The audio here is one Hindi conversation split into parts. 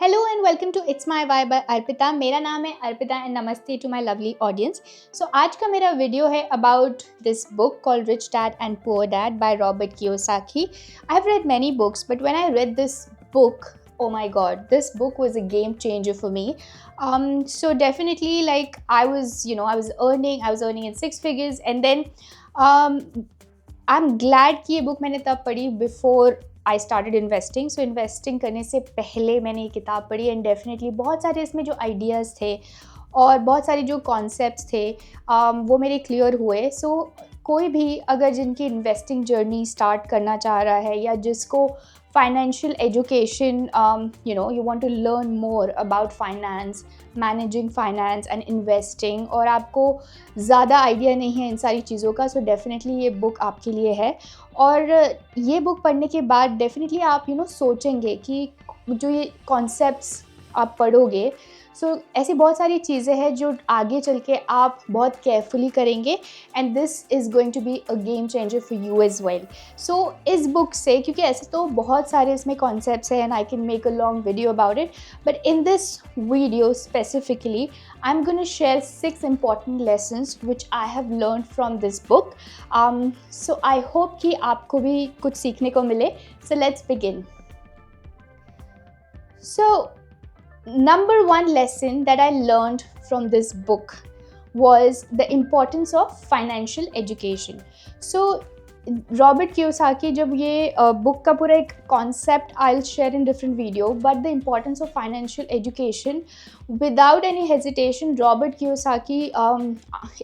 Hello and welcome to it's my vibe by Arpita. मेरा नाम है अर्पिता एंड नमस्ते to my lovely audience. So आज का मेरा वीडियो है about this book called rich dad and poor dad by Robert Kiyosaki. I have read many books, but when I read this book, oh my god, this book was a game changer for me. So definitely, like I was earning in six figures, and then um, I'm glad कि ये बुक मैंने तब पढ़ी before I started investing. So investing करने से पहले मैंने ये किताब पढ़ी एंड डेफिनेटली बहुत सारे इसमें जो आइडियाज़ थे और बहुत सारे जो कॉन्सेप्ट्स थे वो मेरे क्लियर हुए। सो कोई भी अगर जिनकी इन्वेस्टिंग जर्नी स्टार्ट करना चाह रहा है या जिसको financial education you want to learn more about finance, managing finance and investing, और आपको ज़्यादा आइडिया नहीं है इन सारी चीज़ों का, सो डेफिनेटली ये बुक आपके लिए है। और ये बुक पढ़ने के बाद डेफिनेटली आप सोचेंगे कि जो ये कॉन्सेप्ट्स आप पढ़ोगे, सो ऐसी बहुत सारी चीज़ें हैं जो आगे चल के आप बहुत केयरफुली करेंगे and this is going to be a game changer for you as well. So इस बुक से, क्योंकि ऐसे तो बहुत सारे इसमें कॉन्सेप्ट्स हैं and I can make a long video about it, but in this video specifically I am gonna share 6 important lessons which I have learned from this book. So I hope कि आपको भी कुछ सीखने को मिले. So let's begin. So number one lesson that I learned from this book was the importance of financial education. So Robert Kiyosaki, जब ये बुक का पूरा एक concept I will share in different video, but the importance of financial education, without any hesitation Robert Kiyosaki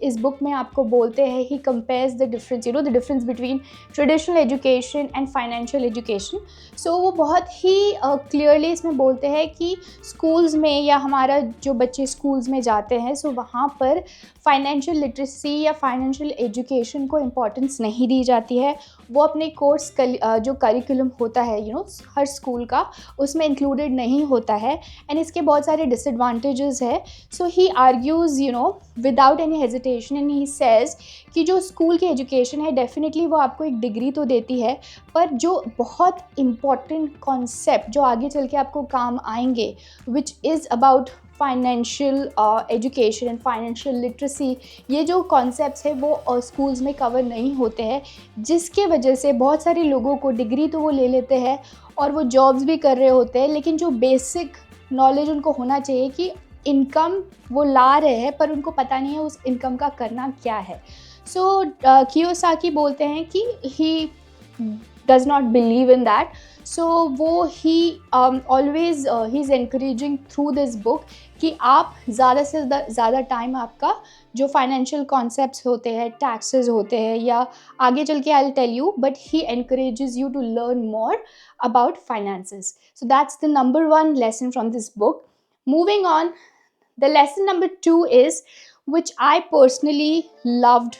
इस बुक में आपको बोलते हैं, he compares the difference between traditional education and financial education. So वो बहुत ही क्लियरली इसमें बोलते हैं कि स्कूल्स में या हमारा जो बच्चे स्कूल्स में जाते हैं, सो वहाँ पर फाइनेंशियल लिटरेसी या फाइनेंशियल एजुकेशन को इम्पॉर्टेंस नहीं दी जाती है। वो अपने कोर्स जो करिकुलम होता है हर स्कूल का, उसमें इंक्लूडेड नहीं होता है एंड इसके बहुत सारे डिसएडवांटेजेस है। So he argues without any hesitation and he says कि जो स्कूल की एजुकेशन है डेफिनेटली वो आपको एक डिग्री तो देती है, पर जो बहुत इम्पॉर्टेंट कॉन्सेप्ट जो आगे चल के आपको काम आएंगे, which is about financial education and financial literacy, ये जो कॉन्सेप्ट्स है वो स्कूल्स में कवर नहीं होते हैं, जिसके वजह से बहुत सारे लोगों को डिग्री तो वो ले लेते हैं और वो जॉब्स भी कर रहे होते हैं, लेकिन जो बेसिक नॉलेज उनको होना चाहिए कि इनकम वो ला रहे हैं पर उनको पता नहीं है उस इनकम का करना क्या है। सो कियोसाकी बोलते हैं कि ही does not believe in that. So वो he always he's encouraging through this book कि आप ज़्यादा से ज़्यादा टाइम आपका जो फाइनेंशियल कॉन्सेप्ट्स होते हैं, टैक्सेस होते हैं या आगे चल के I'll tell you, but he encourages you to learn more about finances. So that's the number one lesson from this book. Moving on, the lesson number 2 is, which I personally loved,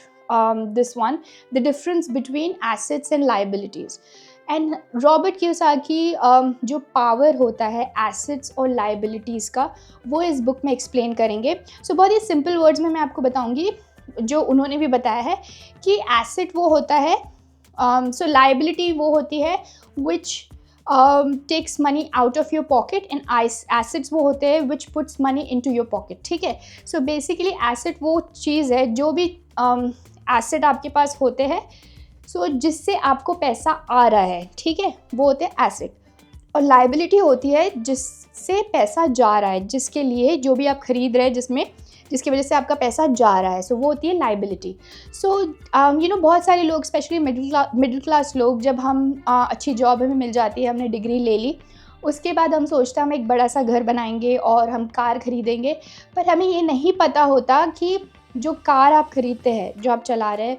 this one, the difference between assets and liabilities. And Robert Kiyosaki जो पावर होता है एसेट्स और लाइबिलिटीज़ का, वो इस बुक में एक्सप्लेन करेंगे। सो बहुत ही सिंपल वर्ड्स में मैं आपको बताऊंगी जो उन्होंने भी बताया है कि एसेट वो होता है, सो लाइबिलिटी वो होती है which takes money out of your pocket, and assets वो होते हैं which puts money into your pocket. ठीक है, सो बेसिकली एसेट वो चीज़ है, जो भी एसेट आपके पास होते हैं, सो जिससे आपको पैसा आ रहा है, ठीक है, वो होते हैं एसेट। और लाइबिलिटी होती है जिससे पैसा जा रहा है, जिसके लिए जो भी आप खरीद रहे हैं, जिसकी वजह से आपका पैसा जा रहा है, सो वो होती है लाइबिलिटी। सो बहुत सारे लोग, स्पेशली मिडिल क्लास लोग, जब हम अच्छी जॉब हमें मिल जाती है, हमने डिग्री ले ली, उसके बाद हम सोचते हैं हम एक बड़ा सा घर बनाएंगे और हम कार खरीदेंगे, पर हमें ये नहीं पता होता कि जो कार आप खरीदते हैं, जो आप चला रहे हैं,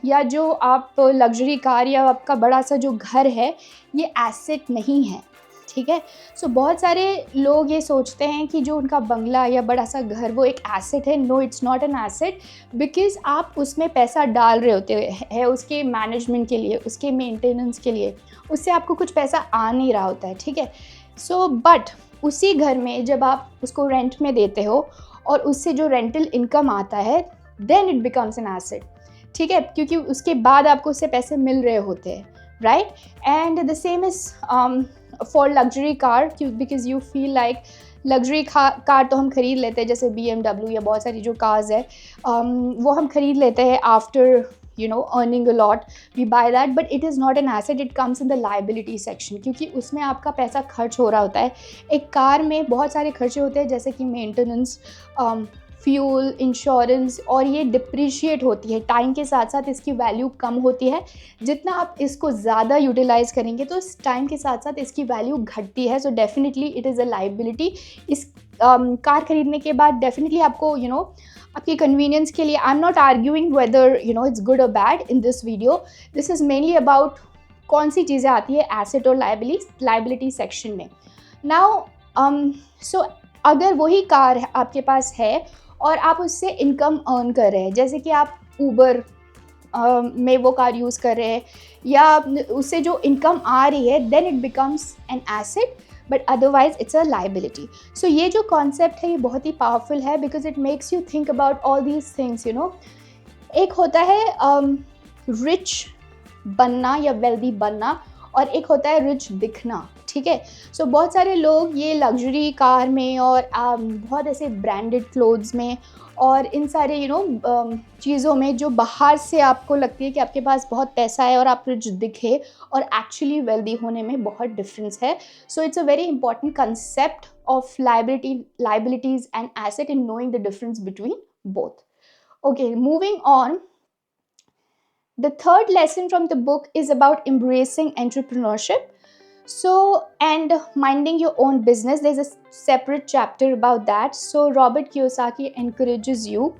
या जो आप लग्जरी कार या आपका बड़ा सा जो घर है, ये एसेट नहीं है। ठीक है, सो बहुत सारे लोग ये सोचते हैं कि जो उनका बंगला या बड़ा सा घर वो एक एसेट है। No, it's not an asset, because आप उसमें पैसा डाल रहे होते हैं उसके मैनेजमेंट के लिए, उसके मेंटेनेंस के लिए, उससे आपको कुछ पैसा आ नहीं रहा होता है। ठीक है, सो बट उसी घर में जब आप उसको रेंट में देते हो और उससे जो रेंटल इनकम आता है, then it becomes an asset. ठीक है, क्योंकि उसके बाद आपको उससे पैसे मिल रहे होते हैं, right? And the same is for luxury car, because you feel like luxury car तो हम खरीद लेते हैं, जैसे BMW या बहुत सारी जो कार्स है वो हम खरीद लेते हैं after earning a lot, we buy that, but it is not an asset, it comes in the liability section, क्योंकि उसमें आपका पैसा खर्च हो रहा होता है. एक कार में बहुत सारे खर्चे होते हैं, जैसे कि मेंटेनेंस, फ्यूल, इंश्योरेंस, और ये डिप्रिशिएट होती है टाइम के साथ साथ, इसकी वैल्यू कम होती है. जितना आप इसको ज़्यादा यूटिलाइज़ करेंगे तो इस टाइम के साथ साथ इसकी वैल्यू घटती है. So definitely it is a liability. इस कार खरीदने के बाद डेफिनेटली आपको आपकी कन्वीनियंस के लिए, I am not arguing whether it's good और bad in this video. This is mainly about कौन सी चीज़ें आती है एसेट और लाइबिलिटी सेक्शन में. नाउ सो अगर वही कार आपके पास है और आप उससे इनकम अर्न कर रहे हैं, जैसे कि आप ऊबर में वो कार यूज़ कर रहे हैं या उससे जो इनकम आ रही है, then it becomes an asset, but otherwise it's a liability. So ये जो कॉन्सेप्ट है ये बहुत ही पावरफुल है, because it makes you think about all these things. एक होता है रिच बनना या वेल्दी बनना, और एक होता है रिच दिखना. ठीक है. सो बहुत सारे लोग ये लग्जरी कार में और बहुत ऐसे ब्रांडेड क्लोथ्स में और इन सारे चीज़ों में जो बाहर से आपको लगती है कि आपके पास बहुत पैसा है और आप रिच दिखे, और एक्चुअली वेल्दी होने में बहुत डिफरेंस है. So it's a very important concept of liabilities and asset in knowing the difference between both. Okay, moving on. The third lesson from the book is about embracing entrepreneurship. So, and minding your own business. There's a separate chapter about that. So, Robert Kiyosaki encourages you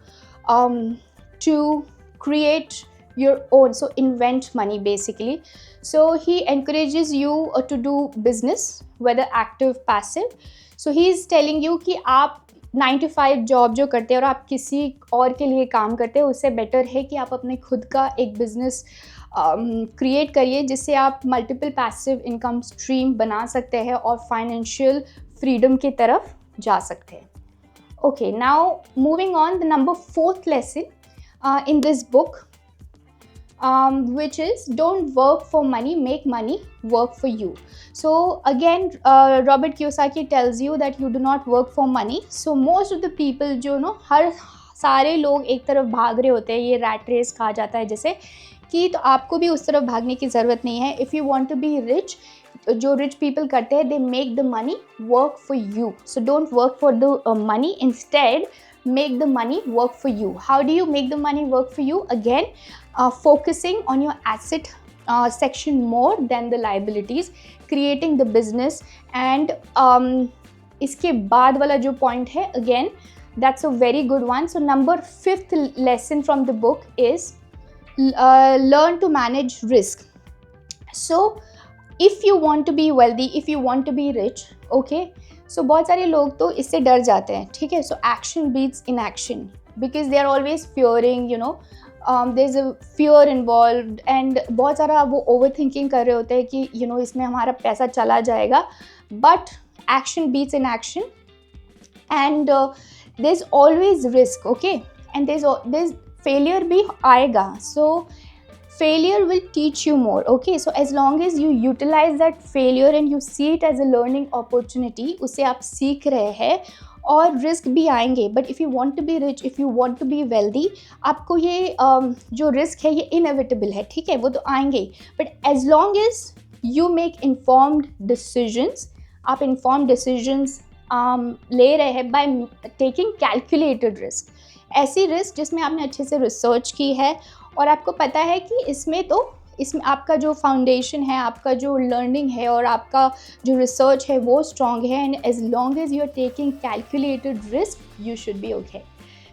to create your own, so invent money basically. So, he encourages you to do business, whether active, passive. So, he is telling you कि आप 9 to 5 जॉब जो करते हैं और आप किसी और के लिए काम करते हैं, उससे बेटर है कि आप अपने खुद का एक बिजनेस क्रिएट करिए, जिससे आप मल्टीपल पैसिव इनकम स्ट्रीम बना सकते हैं और फाइनेंशियल फ्रीडम की तरफ जा सकते हैं. Okay, now moving on, the number 4th lesson in this book, which is don't work for money, make money work for you. So again, Robert Kiyosaki tells you that you do not work for money. So most of the people जो हर सारे लोग एक तरफ भाग रहे होते हैं, ये रैट रेस कहा जाता है जैसे कि, तो आपको भी उस तरफ भागने की ज़रूरत नहीं है. If you want to be rich, जो रिच पीपल करते हैं, they make the money work for you. So don't work for the money, instead make the money work for you. How do you make the money work for you? Again, focusing on your asset section more than the liabilities, creating the business, and इसके बाद वाला जो point है, again that's a very good one. So number 5th lesson from the book is learn to manage risk. So if you want to be wealthy, if you want to be rich, okay, सो बहुत सारे लोग तो इससे डर जाते हैं. ठीक है. So action beats inaction, because they are always fearing, there is a fear involved, and बहुत सारा वो ओवर थिंकिंग कर रहे होते हैं कि इसमें हमारा पैसा चला जाएगा. But action beats inaction, and there is always risk. Okay, and there is failure भी आएगा. सो failure will teach you more. Okay, so as long as you utilize that failure and you see it as a learning opportunity, उसे आप सीख रहे हैं, और रिस्क भी आएंगे. But if you want to be rich, if you want to be wealthy, आपको ये जो रिस्क है ये इनएविटेबल है. ठीक है, वो तो आएंगे. But as long as you make informed decisions, आप इन्फॉर्म्ड डिसीजंस ले रहे हैं बाय टेकिंग कैलकुलेटेड रिस्क. ऐसी रिस्क जिसमें आपने अच्छे से रिसर्च की है और आपको पता है कि इसमें आपका जो फाउंडेशन है, आपका जो लर्निंग है और आपका जो रिसर्च है वो स्ट्रॉन्ग है. And as long as you are taking calculated risk, you should be okay.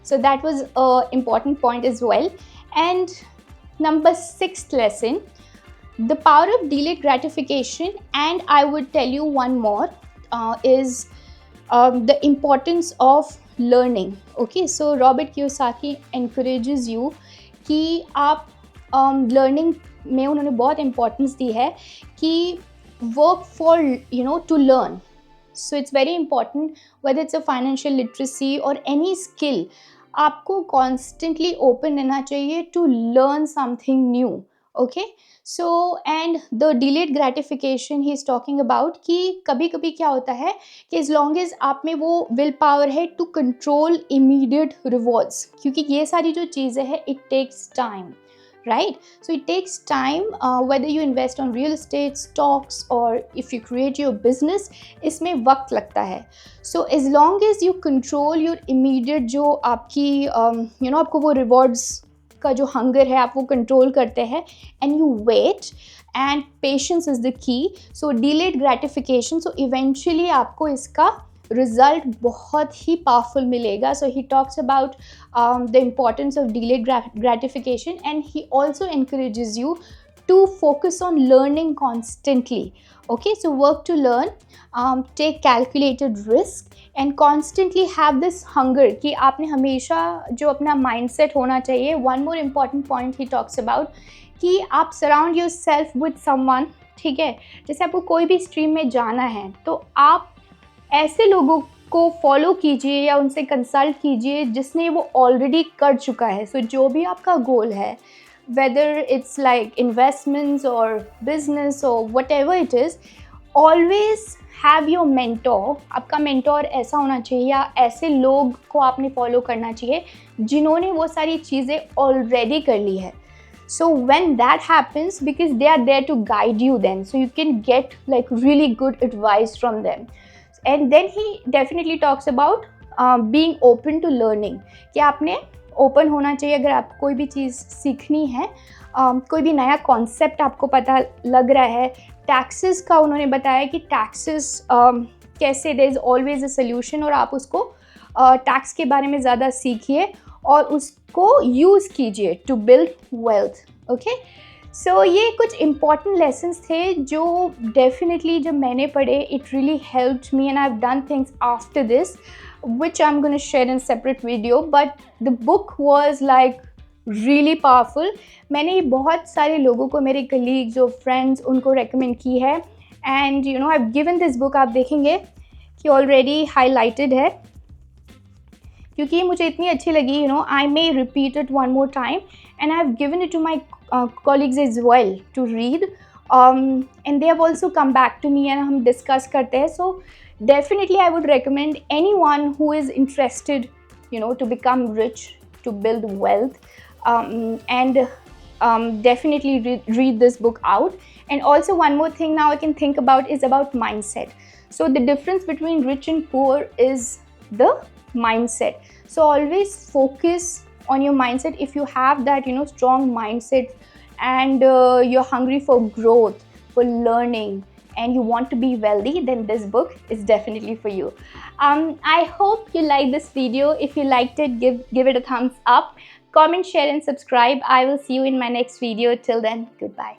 So that was a important point as well. And number 6th lesson, the power of delayed gratification. And I would tell you one more, is the importance of learning. Okay, so Robert Kiyosaki encourages you कि आप लर्निंग में उन्होंने बहुत इम्पोर्टेंस दी है कि work for to learn. So it's very important, whether it's a financial literacy और एनी स्किल, आपको कॉन्स्टेंटली ओपन रहना चाहिए to learn something new. Okay. So and the delayed gratification he is talking about कि कभी कभी क्या होता है कि एज लॉन्ग एज आप में वो विल पावर है टू कंट्रोल इमीडिएट रिवॉर्ड्स, क्योंकि ये सारी जो चीज़ें हैं it takes time, right? So it takes time, whether you invest on real estate, stocks, or if you create your business, इसमें वक्त लगता है. So as long as you control your immediate जो आपकी आपको वो rewards का जो हंगर है आप वो कंट्रोल करते हैं, and you wait, and patience is the key. So delayed gratification, so eventually आपको इसका रिजल्ट बहुत ही पावरफुल मिलेगा. So he talks about the importance of delayed gratification, and he also encourages you to focus on learning constantly. Okay, so work to learn, take calculated risk, and constantly have this hunger कि आपने हमेशा जो अपना mindset होना चाहिए. One more important point he talks about कि आप surround yourself with someone. ठीक है, जैसे आपको कोई भी स्ट्रीम में जाना है तो आप ऐसे लोगों को फॉलो कीजिए या उनसे कंसल्ट कीजिए जिसने वो ऑलरेडी कर चुका है. सो जो भी आपका गोल है, whether it's like investments or business or whatever it is, always have your mentor. आपका mentor ऐसा होना चाहिए या ऐसे लोग को आपने फॉलो करना चाहिए जिन्होंने वो सारी चीज़ें ऑलरेडी कर ली है. So when that happens, because they are there to guide you then, so you can get like really good advice from them. And then he definitely talks about being open to learning, कि आपने ओपन होना चाहिए अगर आपको कोई भी चीज़ सीखनी है. कोई भी नया कॉन्सेप्ट आपको पता लग रहा है. टैक्सेस का उन्होंने बताया कि टैक्सेस कैसे, there is always a solution, और आप उसको टैक्स के बारे में ज़्यादा सीखिए और उसको यूज़ कीजिए टू बिल्ड वेल्थ. ओके, सो ये कुछ इम्पॉर्टेंट लेसन्स थे जो डेफिनेटली जब मैंने पढ़े it really helped me, and I have done things after this which I'm going to share in separate video, but the book was like really powerful. मैंने ये बहुत सारे लोगों को, मेरे colleagues और friends, उनको recommend की है, and you know I've given this book, आप देखेंगे कि already highlighted है क्योंकि ये मुझे इतनी अच्छी लगी. You know, I may repeat it one more time, and I've given it to my colleagues as well to read, and they have also come back to me and हम discuss करते हैं. So definitely I would recommend anyone who is interested, you know, to become rich, to build wealth, and definitely read this book out. And also one more thing now I can think about is about mindset. So the difference between rich and poor is the mindset. So always focus on your mindset. If you have that, you know, strong mindset, and you're hungry for growth, for learning, and you want to be wealthy, then this book is definitely for you. I hope you liked this video. If you liked it, give it a thumbs up, comment, share, and subscribe. I will see you in my next video. Till then, goodbye.